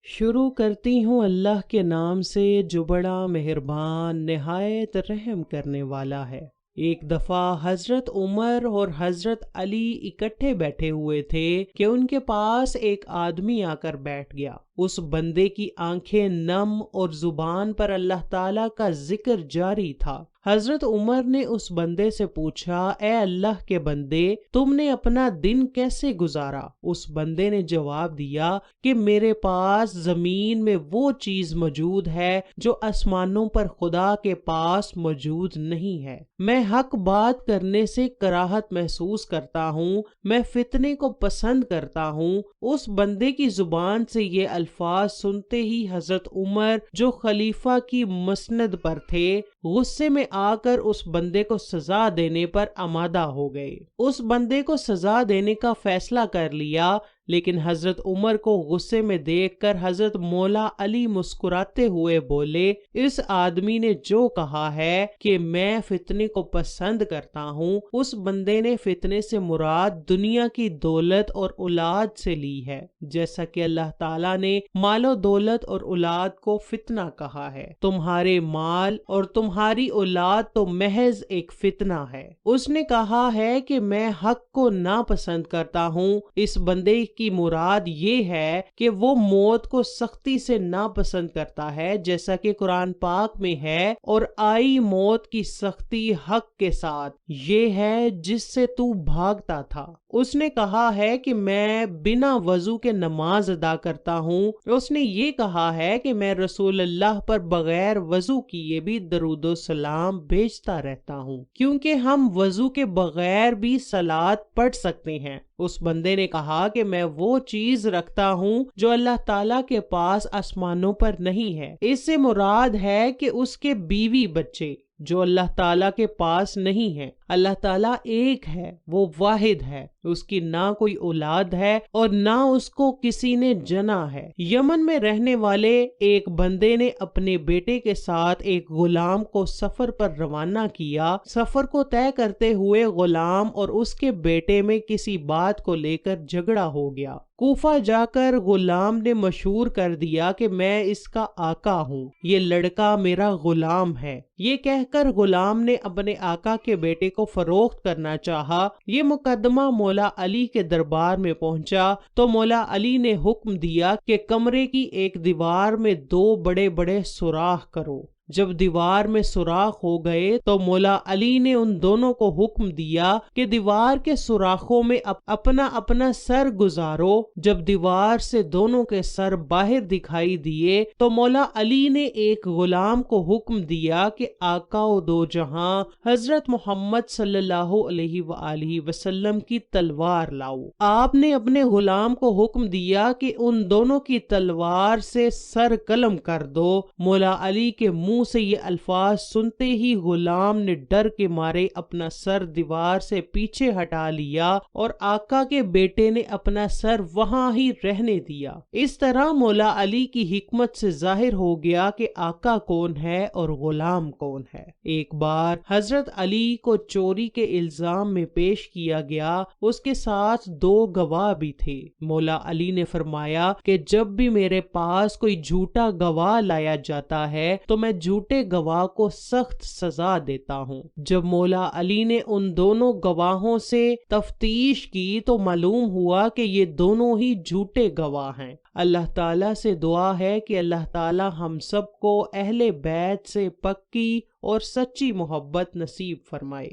شروع کرتی ہوں اللہ کے نام سے جو بڑا مہربان نہایت رحم کرنے والا ہے۔ ایک دفعہ حضرت عمر اور حضرت علی اکٹھے بیٹھے ہوئے تھے کہ ان کے پاس ایک آدمی آ کر بیٹھ گیا۔ اس بندے کی آنکھیں نم اور زبان پر اللہ تعالیٰ کا ذکر جاری تھا۔ حضرت عمر نے اس بندے سے پوچھا، اے اللہ کے بندے، تم نے اپنا دن کیسے گزارا؟ اس بندے نے جواب دیا کہ میرے پاس زمین میں وہ چیز موجود ہے جو آسمانوں پر خدا کے پاس موجود نہیں ہے۔ میں حق بات کرنے سے کراہت محسوس کرتا ہوں، میں فتنے کو پسند کرتا ہوں۔ اس بندے کی زبان سے یہ الفاظ سنتے ہی حضرت عمر جو خلیفہ کی مسند پر تھے، غصے میں آ کر اس بندے کو سزا دینے پر آمادہ ہو گئے۔ اس بندے کو سزا دینے کا فیصلہ کر لیا، لیکن حضرت عمر کو غصے میں دیکھ کر حضرت مولا علی مسکراتے ہوئے بولے، اس آدمی نے جو کہا ہے کہ میں فتنے کو پسند کرتا ہوں، اس بندے نے فتنے سے مراد دنیا کی دولت اور اولاد سے لی ہے، جیسا کہ اللہ تعالیٰ نے مال و دولت اور اولاد کو فتنہ کہا ہے۔ تمہارے مال اور تمہاری اولاد تو محض ایک فتنہ ہے۔ اس نے کہا ہے کہ میں حق کو ناپسند کرتا ہوں، اس بندے کی مراد یہ ہے کہ وہ موت کو سختی سے ناپسند کرتا ہے، جیسا کہ قرآن پاک میں ہے، اور آئی موت کی سختی حق کے ساتھ، یہ ہے جس سے تو بھاگتا تھا۔ اس نے کہا ہے کہ میں بنا وضو کے نماز ادا کرتا ہوں۔ اس نے یہ کہا ہے کہ میں رسول اللہ پر بغیر وضو کیے بھی درود و سلام بھیجتا رہتا ہوں، کیونکہ ہم وضو کے بغیر بھی صلاۃ پڑھ سکتے ہیں۔ اس بندے نے کہا کہ میں وہ چیز رکھتا ہوں جو اللہ تعالیٰ کے پاس آسمانوں پر نہیں ہے۔ اس سے مراد ہے کہ اس کے بیوی بچے جو اللہ تعالیٰ کے پاس نہیں ہیں۔ اللہ تعالیٰ ایک ہے، وہ واحد ہے، اس کی نہ کوئی اولاد ہے اور نہ اس کو کسی نے جنا ہے۔ یمن میں رہنے والے ایک بندے نے اپنے بیٹے کے ساتھ ایک غلام کو سفر پر روانہ کیا۔ سفر کو طے کرتے ہوئے غلام اور اس کے بیٹے میں کسی بات کو لے کر جھگڑا ہو گیا۔ کوفہ جا کر غلام نے مشہور کر دیا کہ میں اس کا آقا ہوں، یہ لڑکا میرا غلام ہے۔ یہ کہہ کر غلام نے اپنے آقا کے بیٹے کو فروخت کرنا چاہا۔ یہ مقدمہ مولا علی کے دربار میں پہنچا تو مولا علی نے حکم دیا کہ کمرے کی ایک دیوار میں 2 بڑے بڑے سوراخ کرو۔ جب دیوار میں سوراخ ہو گئے تو مولا علی نے ان دونوں کو حکم دیا کہ دیوار کے سوراخوں میں اپنا اپنا سر گزارو۔ جب دیوار سے دونوں کے سر باہر دکھائی دیے تو مولا علی نے ایک غلام کو حکم دیا کہ آقا و دو جہاں حضرت محمد صلی اللہ علیہ وآلہ وسلم کی تلوار لاؤ۔ آپ نے اپنے غلام کو حکم دیا کہ ان دونوں کی تلوار سے سر قلم کر دو۔ مولا علی کے منہ سے یہ الفاظ سنتے ہی غلام نے ڈر کے مارے اپنا سر دیوار سے پیچھے ہٹا لیا اور آقا کے بیٹے نے اپنا سر وہاں ہی رہنے دیا۔ اس طرح مولا علی کی حکمت سے ظاہر ہو گیا کہ آقا کون ہے اور غلام کون ہے۔ ایک بار حضرت علی کو چوری کے الزام میں پیش کیا گیا، اس کے ساتھ 2 گواہ بھی تھے۔ مولا علی نے فرمایا کہ جب بھی میرے پاس کوئی جھوٹا گواہ لایا جاتا ہے تو میں جھوٹے گواہ کو سخت سزا دیتا ہوں۔ جب مولا علی نے ان دونوں گواہوں سے تفتیش کی تو معلوم ہوا کہ یہ دونوں ہی جھوٹے گواہ ہیں۔ اللہ تعالیٰ سے دعا ہے کہ اللہ تعالیٰ ہم سب کو اہل بیت سے پکی اور سچی محبت نصیب فرمائے۔